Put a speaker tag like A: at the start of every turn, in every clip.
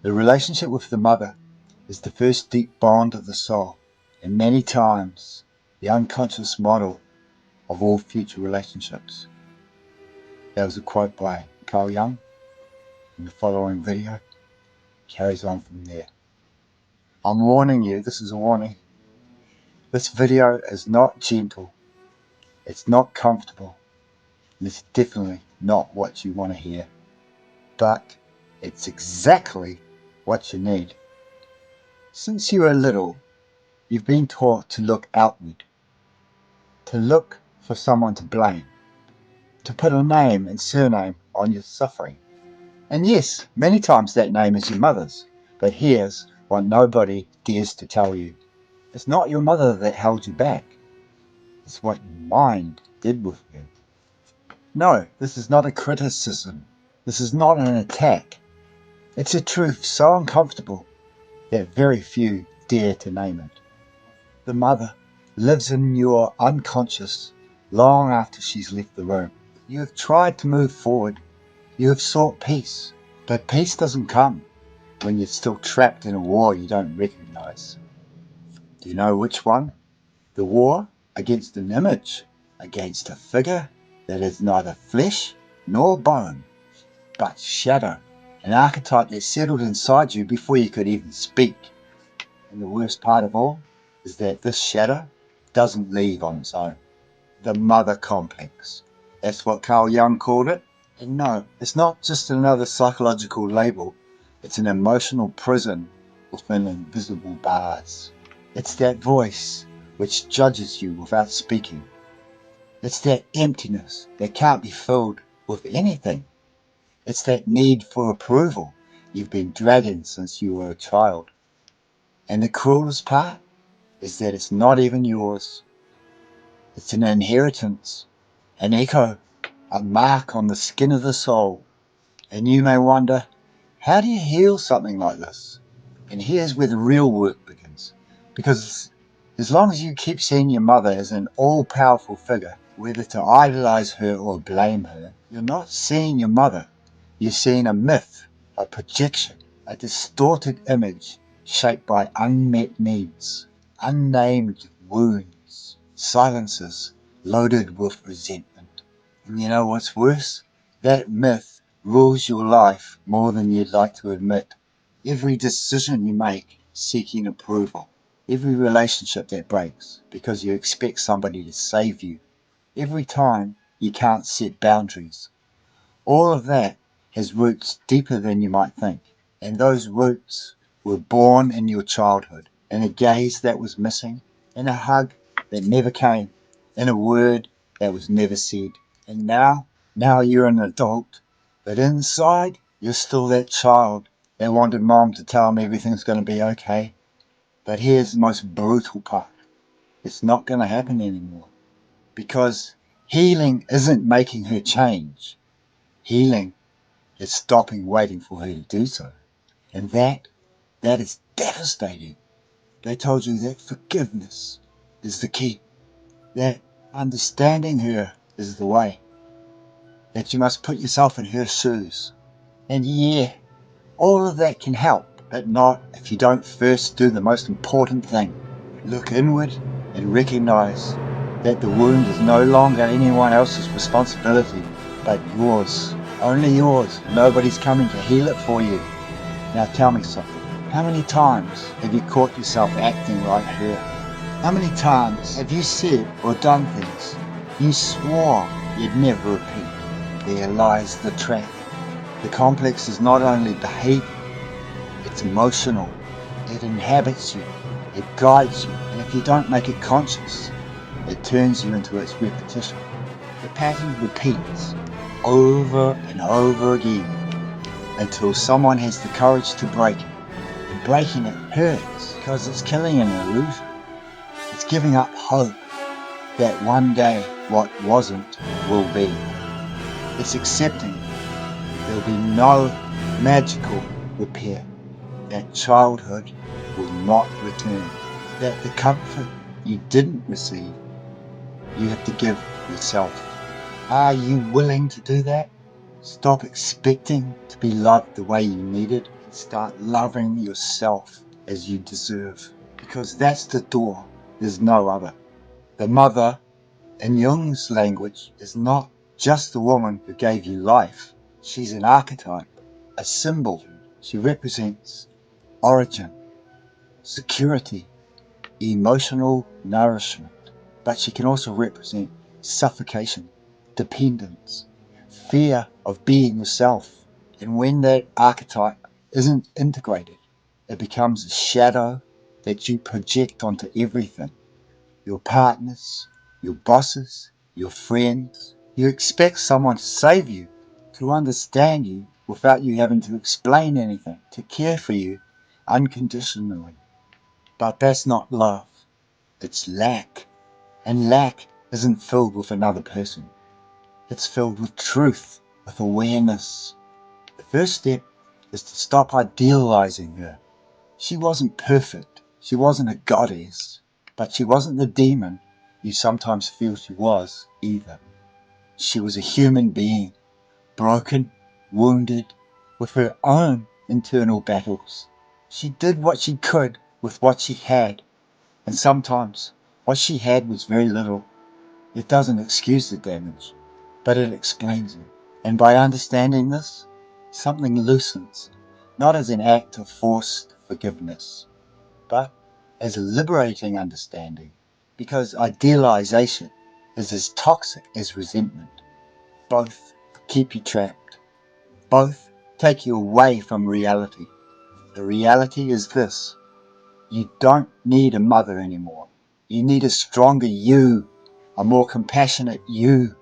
A: The relationship with the mother is the first deep bond of the soul, and many times the unconscious model of all future relationships. That was a quote by Carl Jung, and the following video carries on from there. I'm warning you, this is a warning. This video is not gentle, it's not comfortable, and it's definitely not what you want to hear. But it's exactly what you need. Since you were little, you've been taught to look outward, to look for someone to blame, to put a name and surname on your suffering. And yes, many times that name is your mother's, but here's what nobody dares to tell you. It's not your mother that held you back. It's what your mind did with you. No, this is not a criticism. This is not an attack. It's a truth so uncomfortable that very few dare to name it. The mother lives in your unconscious long after she's left the room. You have tried to move forward. You have sought peace. But peace doesn't come when you're still trapped in a war you don't recognize. Do you know which one? The war against an image, against a figure that is neither flesh nor bone, but shadow, an archetype that settled inside you before you could even speak. And the worst part of all is that this shadow doesn't leave on its own. The mother complex. That's what Carl Jung called it. And no, it's not just another psychological label. It's an emotional prison within invisible bars. It's that voice which judges you without speaking. It's that emptiness that can't be filled with anything. It's that need for approval you've been dragging since you were a child. And the cruelest part is that it's not even yours. It's an inheritance, an echo, a mark on the skin of the soul. And you may wonder, how do you heal something like this? And here's where the real work begins. Because as long as you keep seeing your mother as an all-powerful figure, whether to idolize her or blame her, you're not seeing your mother. You're seeing a myth, a projection, a distorted image shaped by unmet needs, unnamed wounds, silences loaded with resentment. And you know what's worse? That myth rules your life more than you'd like to admit. Every decision you make seeking approval, every relationship that breaks because you expect somebody to save you, every time you can't set boundaries, all of that has roots deeper than you might think. And those roots were born in your childhood, in a gaze that was missing, in a hug that never came, in a word that was never said. And now you're an adult, but inside you're still that child that wanted mom to tell him everything's going to be okay. But here's the most brutal part. It's not going to happen anymore. Because healing isn't making her change. Healing is stopping waiting for her to do so. And that is devastating. They told you that forgiveness is the key. That understanding her is the way. That you must put yourself in her shoes. And yeah, all of that can help, but not if you don't first do the most important thing. Look inward and recognize that the wound is no longer anyone else's responsibility, but yours. Only yours. Nobody's coming to heal it for you. Now tell me something. How many times have you caught yourself acting like her? How many times have you said or done things you swore you'd never repeat? There lies the trap. The complex is not only behavior, it's emotional. It inhabits you, it guides you, and if you don't make it conscious, it turns you into its repetition. The pattern repeats over and over again until someone has the courage to break it. And breaking it hurts because it's killing an illusion. It's giving up hope that one day what wasn't will be. It's accepting there'll be no magical repair. That childhood will not return. That the comfort you didn't receive, you have to give yourself. Are you willing to do that? Stop expecting to be loved the way you needed. Start loving yourself as you deserve, because that's the door. There's no other. The mother, in Jung's language, is not just the woman who gave you life. She's an archetype, a symbol. She represents origin, security, emotional nourishment. But she can also represent suffocation, dependence, fear of being yourself. And when that archetype isn't integrated, it becomes a shadow that you project onto everything. Your partners, your bosses, your friends. You expect someone to save you, to understand you without you having to explain anything, to care for you unconditionally. But that's not love. It's lack. And lack isn't filled with another person. It's filled with truth, with awareness. The first step is to stop idealizing her. She wasn't perfect. She wasn't a goddess. But she wasn't the demon you sometimes feel she was either. She was a human being, broken, wounded, with her own internal battles. She did what she could with what she had, and sometimes what she had was very little. It doesn't excuse the damage, but it explains it. And by understanding this, something loosens, not as an act of forced forgiveness, but as a liberating understanding, because idealization is as toxic as resentment. Both keep you trapped. Both take you away from reality. The reality is this: you don't need a mother anymore. You need a stronger you, a more compassionate you,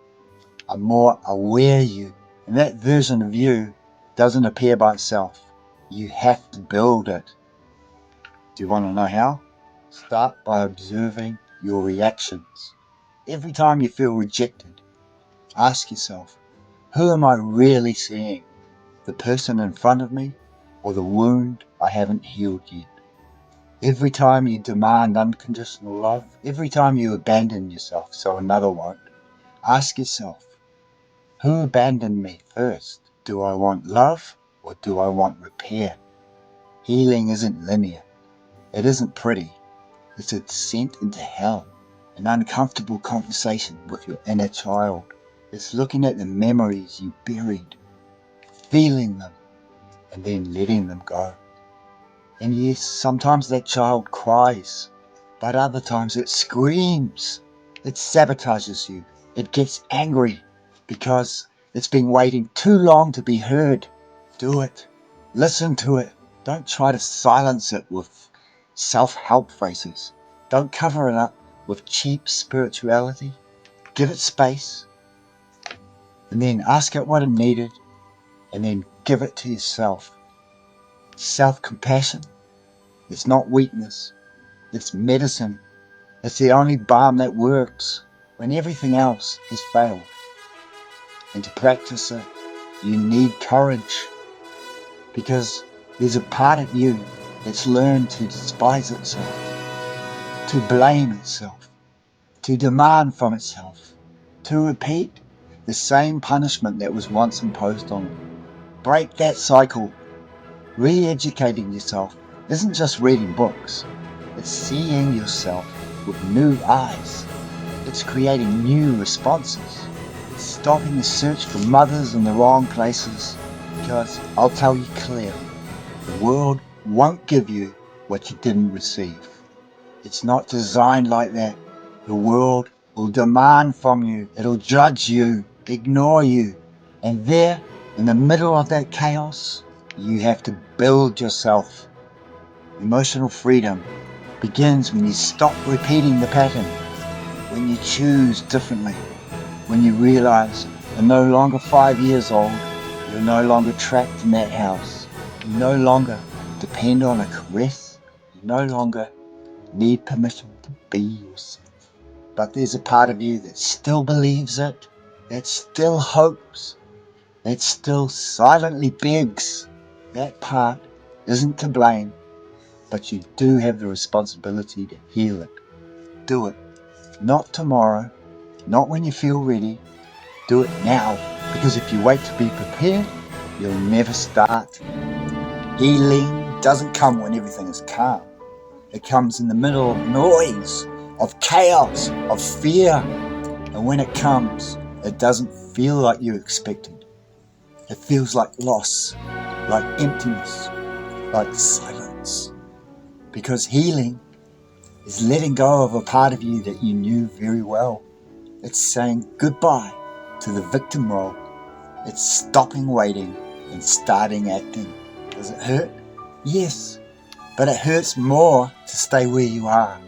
A: a more aware you. And that version of you doesn't appear by itself. You have to build it. Do you want to know how? Start by observing your reactions. Every time you feel rejected, ask yourself, who am I really seeing? The person in front of me, or the wound I haven't healed yet? Every time you demand unconditional love, every time you abandon yourself so another won't, ask yourself, who abandoned me first? Do I want love, or do I want repair? Healing isn't linear. It isn't pretty. It's a descent into hell. An uncomfortable conversation with your inner child. It's looking at the memories you buried, feeling them, and then letting them go. And yes, sometimes that child cries, but other times it screams. It sabotages you. It gets angry because it's been waiting too long to be heard. Do it. Listen to it. Don't try to silence it with self-help phrases. Don't cover it up with cheap spirituality. Give it space, and then ask it what it needed, and then give it to yourself. Self-compassion, it's not weakness, it's medicine. It's the only balm that works when everything else has failed. And to practice it, you need courage, because there's a part of you that's learned to despise itself, to blame itself, to demand from itself, to repeat the same punishment that was once imposed on it. Break that cycle. Re-educating yourself isn't just reading books. It's seeing yourself with new eyes. It's creating new responses. It's stopping the search for mothers in the wrong places. Because I'll tell you clearly, the world won't give you what you didn't receive. It's not designed like that. The world will demand from you. It'll judge you, ignore you. And there, in the middle of that chaos, you have to build yourself. Emotional freedom begins when you stop repeating the pattern, when you choose differently, when you realize you're no longer 5 years old, you're no longer trapped in that house, you no longer depend on a caress, you no longer need permission to be yourself. But there's a part of you that still believes it, that still hopes, that still silently begs. That part isn't to blame, but you do have the responsibility to heal it. Do it. Not tomorrow, not when you feel ready. Do it now, because if you wait to be prepared, you'll never start. Healing doesn't come when everything is calm. It comes in the middle of noise, of chaos, of fear. And when it comes, it doesn't feel like you expected. It feels like loss, like emptiness, like silence. Because healing is letting go of a part of you that you knew very well. It's saying goodbye to the victim role. It's stopping waiting and starting acting. Does it hurt? Yes, but it hurts more to stay where you are.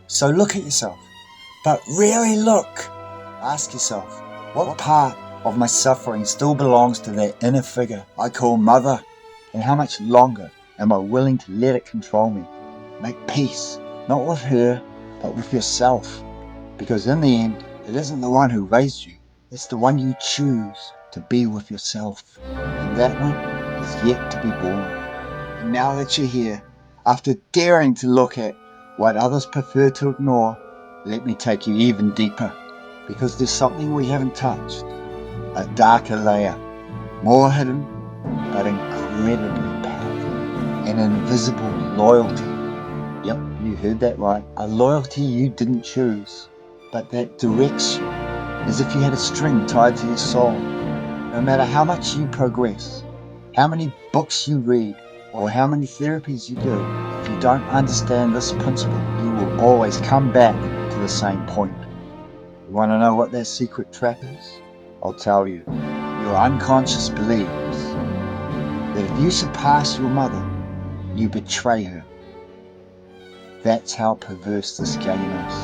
A: So look at yourself, but really look. Ask yourself, what part of my suffering still belongs to that inner figure I call mother? And how much longer am I willing to let it control me? Make peace, not with her, but with yourself. Because in the end, it isn't the one who raised you, it's the one you choose to be with yourself. And that one is yet to be born. And now that you're here, after daring to look at what others prefer to ignore, let me take you even deeper. Because there's something we haven't touched. A darker layer. More hidden, but incredibly powerful. An invisible loyalty. Yep, you heard that right. A loyalty you didn't choose, but that directs you, as if you had a string tied to your soul. No matter how much you progress, how many books you read, or how many therapies you do, if you don't understand this principle, you will always come back to the same point. You want to know what that secret trap is? I'll tell you. Your unconscious believes that if you surpass your mother, you betray her. That's how perverse this game is.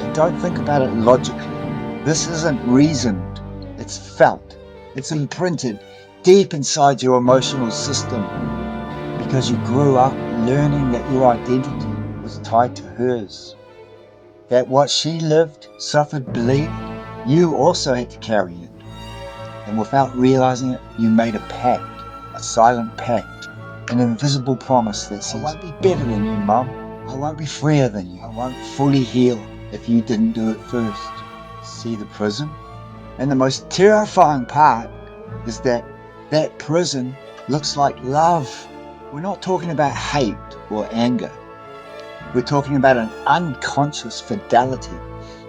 A: And don't think about it logically. This isn't reasoned. It's felt. It's imprinted deep inside your emotional system because you grew up learning that your identity was tied to hers. That what she lived, suffered, believed, you also had to carry it. And without realizing it, you made a pact, a silent pact, an invisible promise that says, I won't be better than you, Mum. I won't be freer than you. I won't fully heal if you didn't do it first. See the prison? And the most terrifying part is that that prison looks like love. We're not talking about hate or anger. We're talking about an unconscious fidelity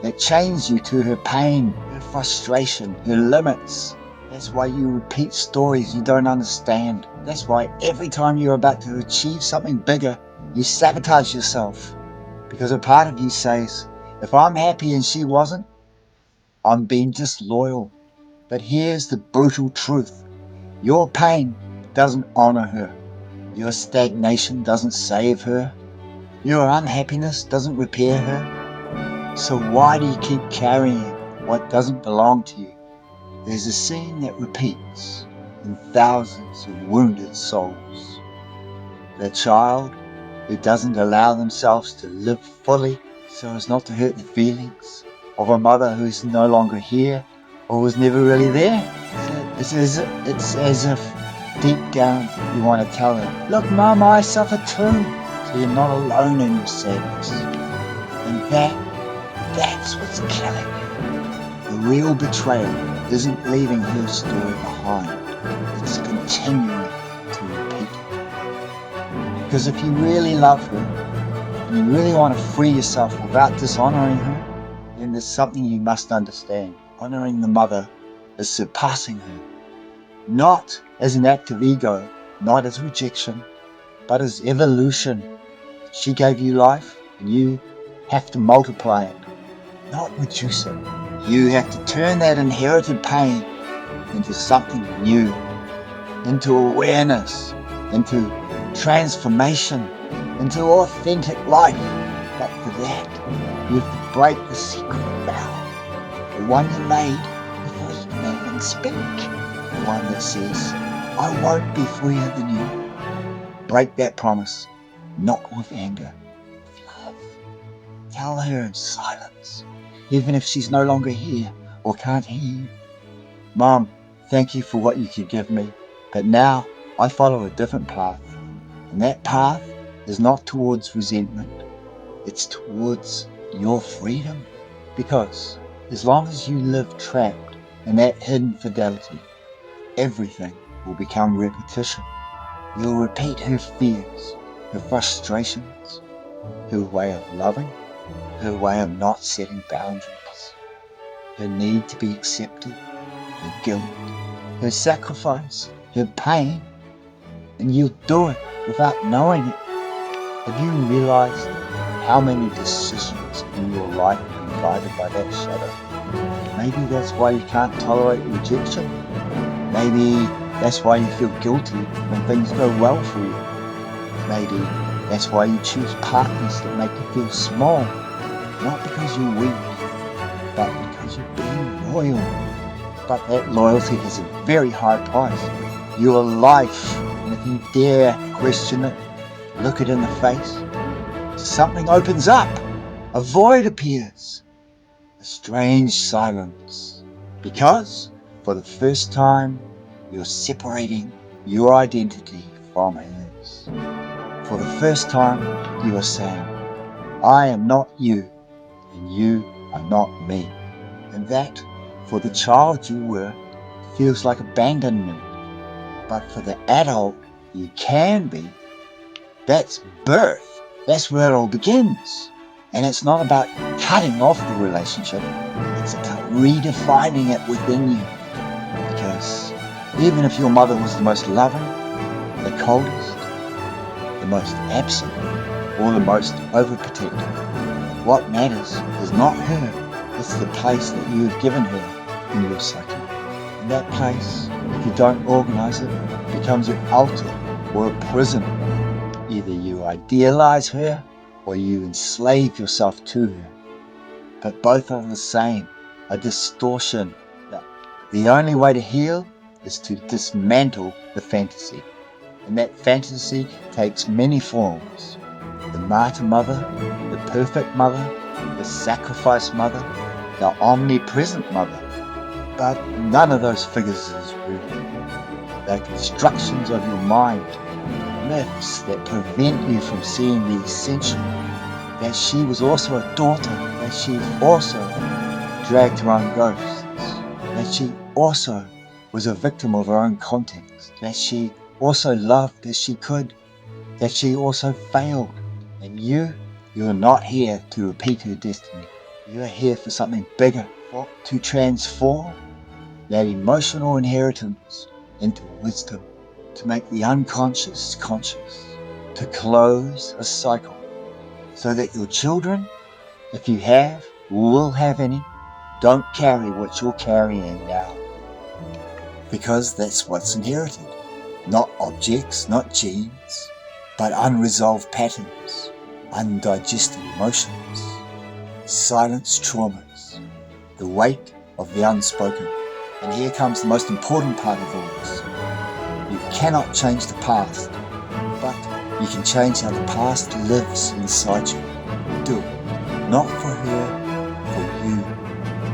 A: that chains you to her pain, her frustration, her limits. That's why you repeat stories you don't understand. That's why every time you're about to achieve something bigger, you sabotage yourself. Because a part of you says, if I'm happy and she wasn't, I'm being disloyal. But here's the brutal truth. Your pain doesn't honor her. Your stagnation doesn't save her. Your unhappiness doesn't repair her. So why do you keep carrying what doesn't belong to you? There's a scene that repeats in thousands of wounded souls. The child who doesn't allow themselves to live fully so as not to hurt the feelings of a mother who's no longer here or was never really there. It's as if deep down you want to tell her, look, Mum, I suffer too. So you're not alone in your sadness. And that's what's killing you. The real betrayal isn't leaving her story behind. It's continuing to repeat it. Because if you really love her, and you really want to free yourself without dishonoring her, then there's something you must understand. Honoring the mother is surpassing her. Not as an act of ego, not as rejection, but as evolution. She gave you life, and you have to multiply it, not reduce it. You have to turn that inherited pain into something new, into awareness, into transformation, into authentic life. But for that, you have to break the secret vow, the one you made before you can even speak, the one that says, I won't be freer than you. Break that promise, not with anger, with love. Tell her in silence, even if she's no longer here or can't hear you. Mom, thank you for what you could give me, but now I follow a different path. And that path is not towards resentment, it's towards your freedom. Because as long as you live trapped in that hidden fidelity, everything will become repetition. You'll repeat her fears, her frustrations, her way of loving, her way of not setting boundaries, her need to be accepted, her guilt, her sacrifice, her pain, and you'll do it without knowing it. Have you realized how many decisions in your life have been guided by that shadow? Maybe that's why you can't tolerate rejection. Maybe that's why you feel guilty when things go well for you. Maybe that's why you choose partners that make you feel small, not because you're weak, but because you're being loyal. But that loyalty has a very high price, your life. And if you dare question it, look it in the face, something opens up, a void appears, a strange silence. Because for the first time, you're separating your identity from hers. For the first time, you are saying, I am not you, and you are not me. And that, for the child you were, feels like abandonment. But for the adult you can be, that's birth. That's where it all begins. And it's not about cutting off the relationship. It's about redefining it within you. Because even if your mother was the most loving, the coldest, the most absent, or the most overprotective, what matters is not her. It's the place that you have given her in your psyche. And that place, if you don't organize it, becomes an altar or a prison. Either you idealize her or you enslave yourself to her. But both are the same, a distortion. The only way to heal is to dismantle the fantasy. And that fantasy takes many forms. The martyr mother, the perfect mother, the sacrifice mother, the omnipresent mother. But none of those figures is real. They're constructions of your mind. Myths that prevent you from seeing the essential, that she was also a daughter, that she also dragged her own ghosts, that she also was a victim of her own context, that she also loved as she could, that she also failed. And you're not here to repeat her destiny. You're here for something bigger, to transform that emotional inheritance into wisdom, to make the unconscious conscious, to close a cycle, so that your children, if you have, will have any, don't carry what you're carrying now. Because that's what's inherited. Not objects, not genes, but unresolved patterns, undigested emotions, silenced traumas, the weight of the unspoken. And here comes the most important part of all this. You cannot change the past, but you can change how the past lives inside you. Do it. Not for her, for you.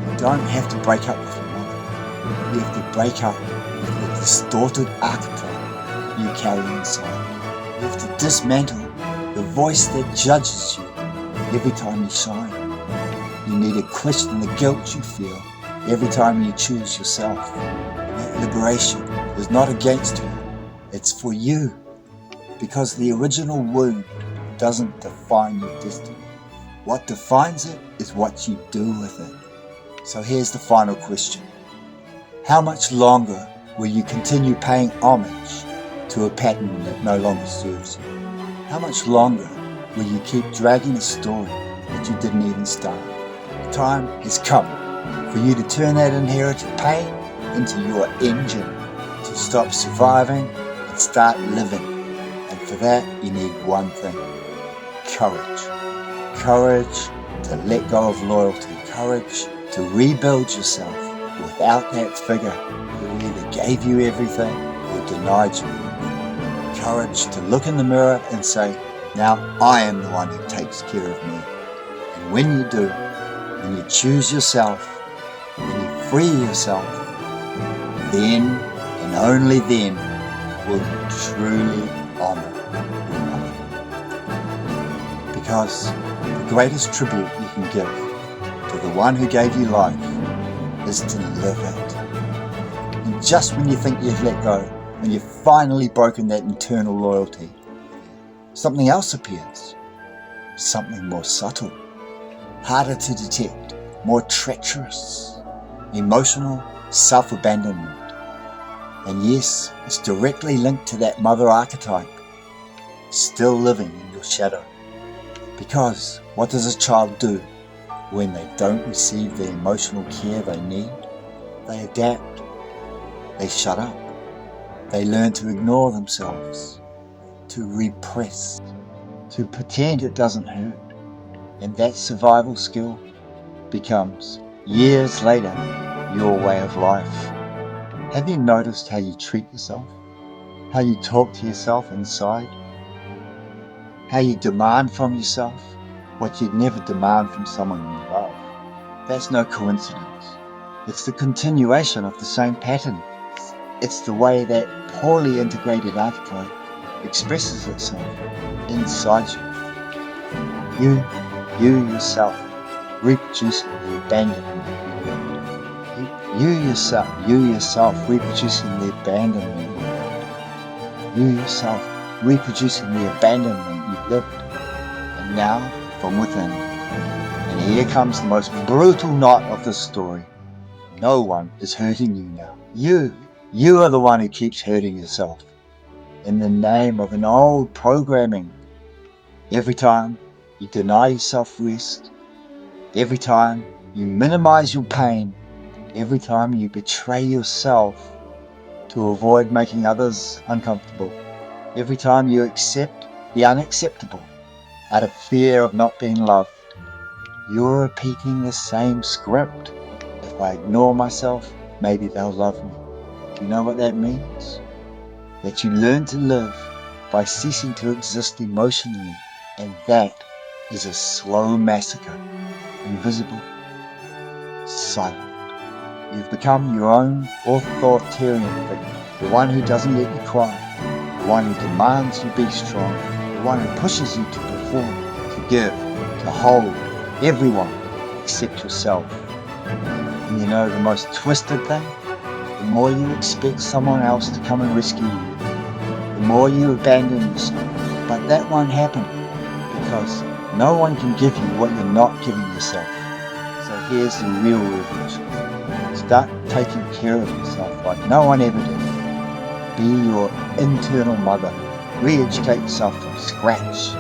A: You don't have to break up with your mother. You have to break up with the distorted archetype you carry inside. You have to dismantle the voice that judges you every time you shine. You need to question the guilt you feel every time you choose yourself. That liberation is not against you, it's for you. Because the original wound doesn't define your destiny. What defines it is what you do with it. So here's the final question. How much longer will you continue paying homage to a pattern that no longer serves you? How much longer will you keep dragging a story that you didn't even start? The time has come for you to turn that inherited pain into your engine, to stop surviving and start living. And for that you need one thing: courage. Courage to let go of loyalty. Courage to rebuild yourself without that figure who either gave you everything or denied you everything. Courage to look in the mirror and say, now I am the one who takes care of me. And when you do, when you choose yourself, when you free yourself, then and only then will you truly honor your mother. Because the greatest tribute you can give to the one who gave you life is to live it. And just when you think you've let go, when you've finally broken that internal loyalty, something else appears. Something more subtle, harder to detect, more treacherous. Emotional self-abandonment. And yes, it's directly linked to that mother archetype, still living in your shadow. Because what does a child do when they don't receive the emotional care they need? They adapt. They shut up. They learn to ignore themselves, to repress, to pretend it doesn't hurt. And that survival skill becomes, years later, your way of life. Have you noticed how you treat yourself? How you talk to yourself inside? How you demand from yourself what you'd never demand from someone you love? That's no coincidence. It's the continuation of the same pattern. It's the way that poorly integrated archetype expresses itself inside you. You yourself reproducing the abandonment you yourself reproducing the abandonment you yourself reproducing the abandonment you lived, and now from within. And here comes the most brutal knot of the story. No one is hurting you now. You are the one who keeps hurting yourself in the name of an old programming. Every time you deny yourself rest, every time you minimize your pain, every time you betray yourself to avoid making others uncomfortable, every time you accept the unacceptable out of fear of not being loved, you're repeating the same script. If I ignore myself, maybe they'll love me. Do you know what that means? That you learn to live by ceasing to exist emotionally, and that is a slow massacre, invisible, silent. You've become your own authoritarian figure, the one who doesn't let you cry, the one who demands you be strong, the one who pushes you to perform, to give, to hold everyone except yourself. And you know the most twisted thing? The more you expect someone else to come and rescue you, the more you abandon yourself. But that won't happen, because no one can give you what you're not giving yourself. So here's the real revolution. Start taking care of yourself like no one ever did. Be your internal mother. Re-educate yourself from scratch.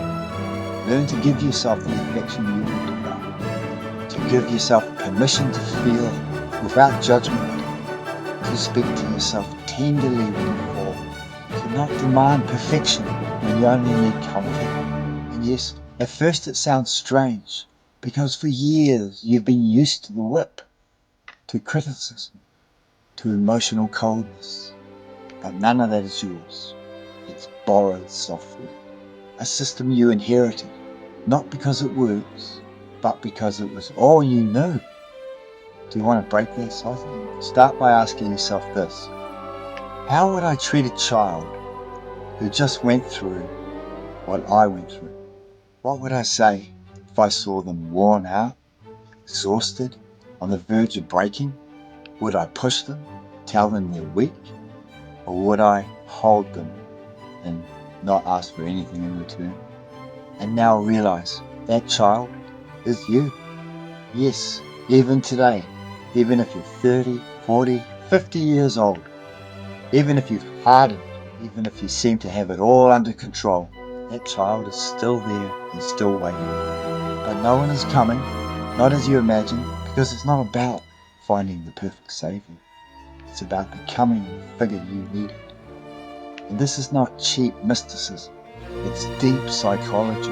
A: Learn to give yourself the affection you need to know. To give yourself permission to feel without judgment. To speak to yourself tenderly when you fall. To not demand perfection when you only need comfort. And yes, at first it sounds strange, because for years you've been used to the whip, to criticism, to emotional coldness. But none of that is yours. It's borrowed softly. A system you inherited, not because it works, but because it was all you knew. Do you want to break that cycle? Start by asking yourself this. How would I treat a child who just went through what I went through? What would I say if I saw them worn out, exhausted, on the verge of breaking? Would I push them, tell them they're weak? Or would I hold them and not ask for anything in return? And now realize that child is you. Yes, even today, even if you're 30, 40, 50 years old, even if you've hardened, even if you seem to have it all under control, that child is still there and still waiting. But no one is coming, not as you imagine, because it's not about finding the perfect savior. It's about becoming the figure you needed. And this is not cheap mysticism. It's deep psychology.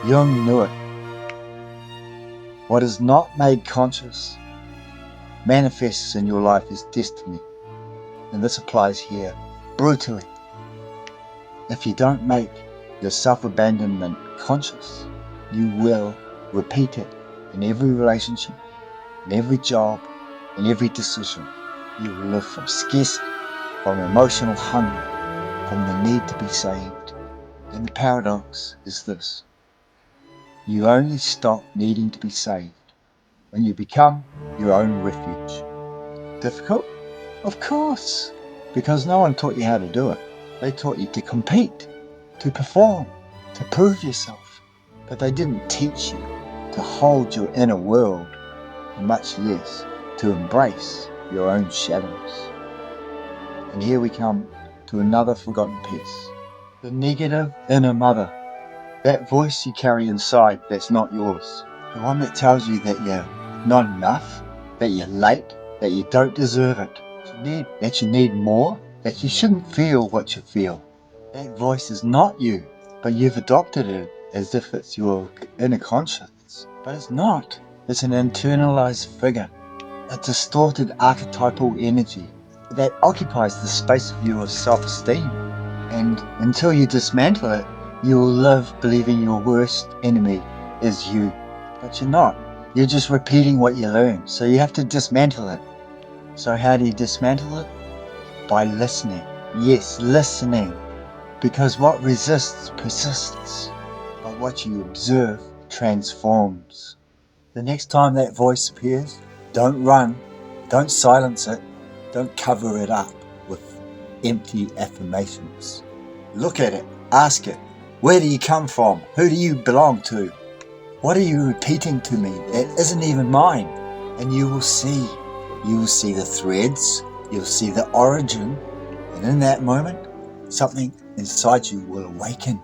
A: Jung knew it. What is not made conscious manifests in your life as destiny. And this applies here brutally. If you don't make your self-abandonment conscious, you will repeat it in every relationship, in every job, in every decision. You will live from scarcity, from emotional hunger, from the need to be saved. And the paradox is this. You only stop needing to be saved when you become your own refuge. Difficult? Of course. because no one taught you how to do it. They taught you to compete, to perform, to prove yourself. But they didn't teach you to hold your inner world, much less to embrace your own shadows. And here we come to another forgotten piece. The negative inner mother. That voice you carry inside that's not yours. The one that tells you that you're not enough, that you're late, that you don't deserve it, that you need more, that you shouldn't feel what you feel. That voice is not you, but you've adopted it as if it's your inner conscience. But it's not. It's an internalized figure, a distorted archetypal energy that occupies the space of your self-esteem. And until you dismantle it, you will live believing your worst enemy is you. But you're not. You're just repeating what you learned. So you have to dismantle it. So how do you dismantle it? By listening. Yes, listening. Because what resists persists. But what you observe transforms. The next time that voice appears, don't run. Don't silence it. Don't cover it up with empty affirmations. Look at it. Ask it. Where do you come from? Who do you belong to? What are you repeating to me that isn't even mine? And you will see. You will see the threads. You'll see the origin. And in that moment, something inside you will awaken.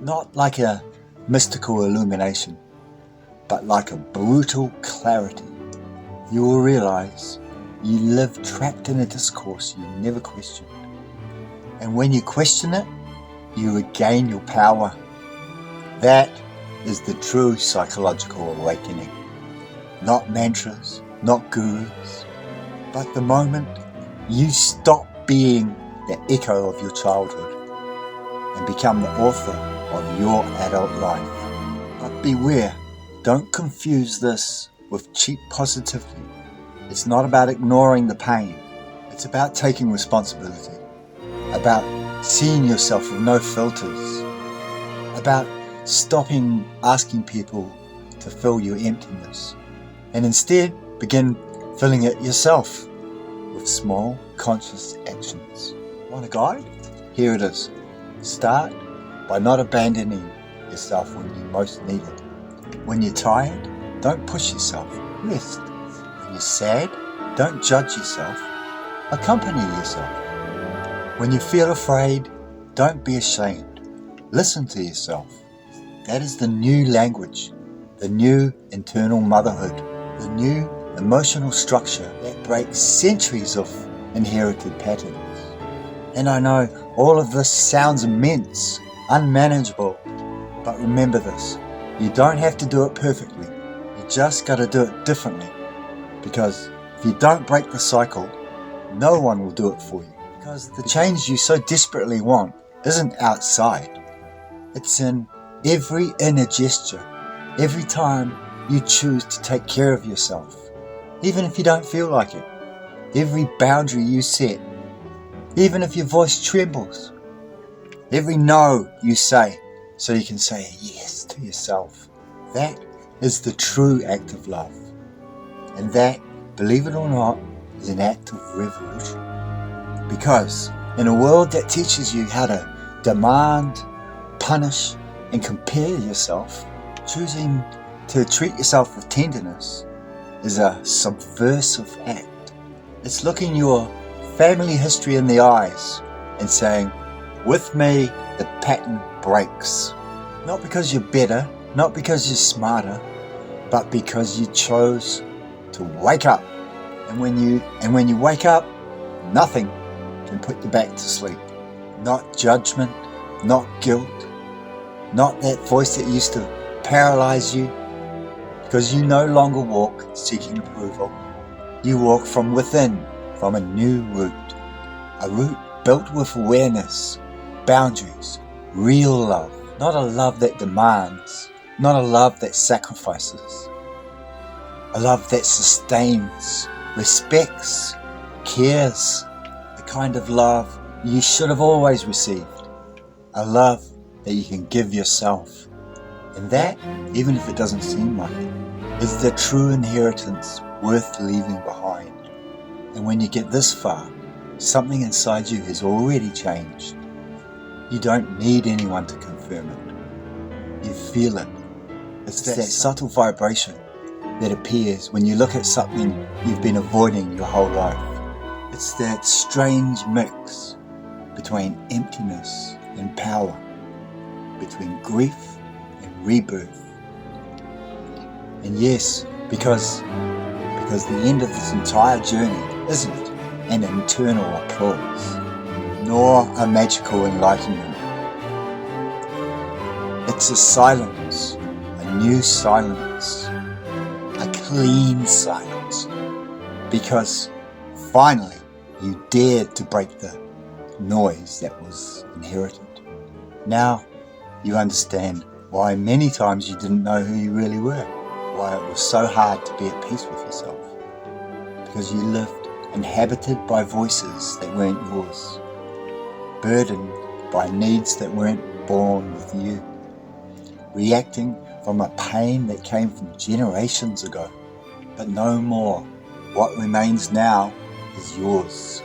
A: Not like a mystical illumination, but like a brutal clarity. You will realize you live trapped in a discourse you never questioned. And when you question it, you regain your power. That is the true psychological awakening. Not mantras, not gurus, but the moment you stop being the echo of your childhood and become the author of your adult life. But beware, don't confuse this with cheap positivity. It's not about ignoring the pain. It's about taking responsibility. About seeing yourself with no filters. About stopping asking people to fill your emptiness. And instead, begin filling it yourself with small, conscious actions. Want a guide? Here it is. Start by not abandoning yourself when you most need it. When you're tired, don't push yourself. Rest. When you're sad, don't judge yourself. Accompany yourself. When you feel afraid, don't be ashamed. Listen to yourself. That is the new language, the new internal motherhood, the new emotional structure that breaks centuries of inherited patterns. And I know all of this sounds immense, unmanageable, but remember this, you don't have to do it perfectly, you just got to do it differently, because if you don't break the cycle, no one will do it for you, because the change you so desperately want isn't outside, it's in every inner gesture, every time you choose to take care of yourself, even if you don't feel like it, every boundary you set, even if your voice trembles, every no you say so you can say yes to yourself. That is the true act of love. And that, believe it or not, is an act of revolution. Because in a world that teaches you how to demand, punish, and compare yourself, choosing to treat yourself with tenderness is a subversive act. It's looking your family history in the eyes and saying, with me, the pattern breaks. Not because you're better, not because you're smarter, but because you chose to wake up. And when you wake up, nothing can put you back to sleep. Not judgment, not guilt, not that voice that used to paralyze you, because you no longer walk seeking approval. You walk from within, from a new route. A route built with awareness, boundaries, real love. Not a love that demands, not a love that sacrifices. A love that sustains, respects, cares. The kind of love you should have always received. A love that you can give yourself. And that, even if it doesn't seem like it, is the true inheritance worth leaving behind. And when you get this far, something inside you has already changed. You don't need anyone to confirm it. You feel it. It's that subtle vibration that appears when you look at something you've been avoiding your whole life. It's that strange mix between emptiness and power, between grief and rebirth. And yes, because the end of this entire journey isn't an internal applause, nor a magical enlightenment. It's a silence, a new silence, a clean silence, because finally you dared to break the noise that was inherited. Now you understand why many times you didn't know who you really were, why it was so hard to be at peace with yourself, because you lived inhabited by voices that weren't yours, burdened by needs that weren't born with you, reacting from a pain that came from generations ago. But no more. What remains now is yours,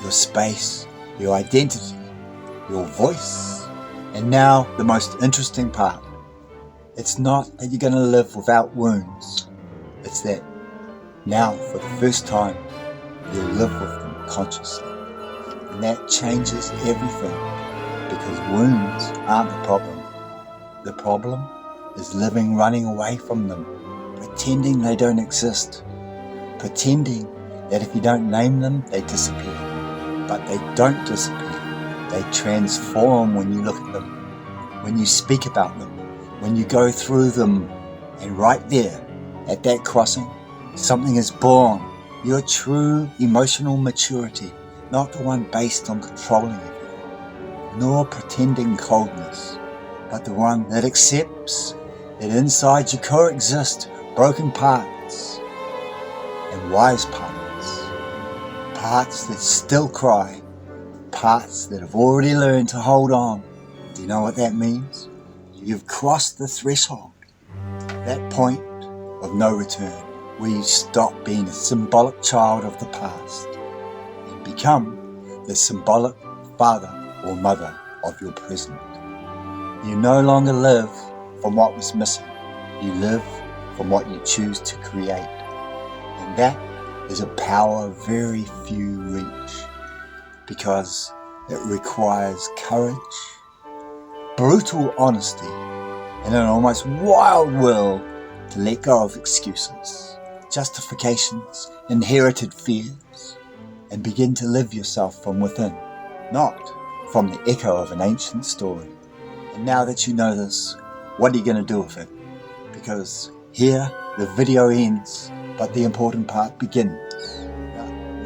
A: your space, your identity, your voice. And now the most interesting part. It's not that you're going to live without wounds. It's that now, for the first time, you live with them consciously. And that changes everything, because wounds aren't the problem. The problem is running away from them, pretending they don't exist, pretending that if you don't name them, they disappear. But they don't disappear. They transform when you look at them, when you speak about them, when you go through them. And right there, at that crossing, something is born. Your true emotional maturity, not the one based on controlling everything, nor pretending coldness, but the one that accepts that inside you coexist broken parts and wise parts, parts that still cry, parts that have already learned to hold on. Do you know what that means? You've crossed the threshold, that point of no return, where you stop being a symbolic child of the past and become the symbolic father or mother of your present. You no longer live from what was missing. You live from what you choose to create. And that is a power very few reach, because it requires courage, brutal honesty, and an almost wild will to let go of excuses, justifications, inherited fears, and begin to live yourself from within, not from the echo of an ancient story. And now that you know this, what are you going to do with it? Because here the video ends, but the important part begins.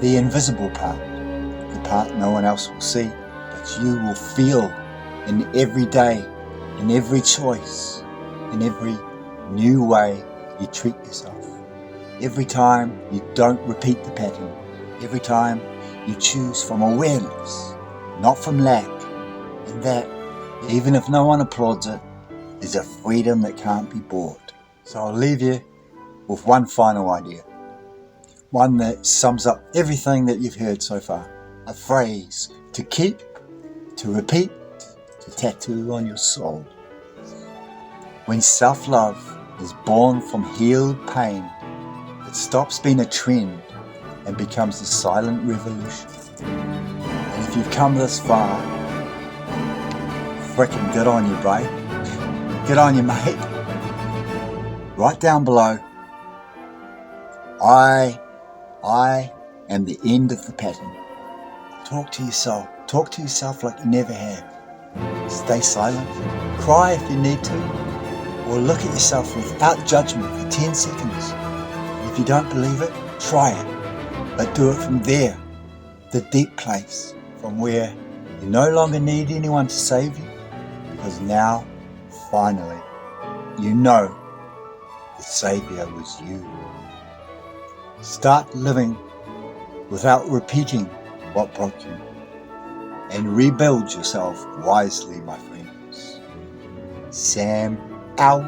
A: The invisible part, the part no one else will see, but you will feel in every day, in every choice, in every new way you treat yourself. Every time you don't repeat the pattern. Every time you choose from awareness, not from lack. And that, even if no one applauds it, is a freedom that can't be bought. So I'll leave you with one final idea. One that sums up everything that you've heard so far. A phrase to keep, to repeat, to tattoo on your soul. When self-love is born from healed pain, it stops being a trend and becomes a silent revolution. And if you've come this far, frickin' good on you, bro. Good on you, mate. Right down below, I am the end of the pattern. Talk to yourself. Talk to yourself like you never have. Stay silent. Cry if you need to. Or look at yourself without judgment for 10 seconds. If you don't believe it, try it. But do it from there, the deep place, from where you no longer need anyone to save you, because now, finally, you know the Saviour was you. Start living without repeating what broke you, and rebuild yourself wisely, my friends. Sam out.